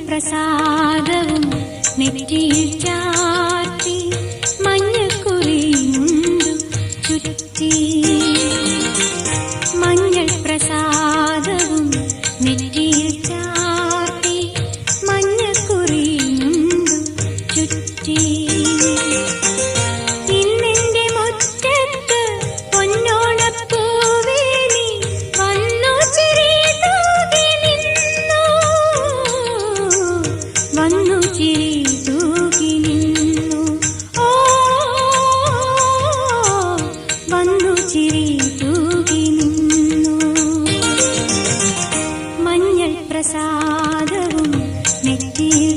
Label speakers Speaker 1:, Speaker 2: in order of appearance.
Speaker 1: പ്രസാദവും നെറ്റിയിൽ ചാർത്തി മഞ്ഞക്കുറിയുണ്ടു ചുറ്റി മഞ്ഞൾ പ്രസാദവും നെറ്റിയിൽ ചാർത്തി മഞ്ഞക്കുറിയുണ്ടു ചുറ്റി ഇന്നെന്റെ മുറ്റത്ത് പൊന്നോണപ്പൂവേലി വന്നു ചിരി തൂകി നിന്നു വന്നു ചിരി തൂകി നിന്നു ഓ വന്നു ചിരി തൂകി നിന്നു മഞ്ഞൾ പ്രസാദവും നെറ്റിയിൽ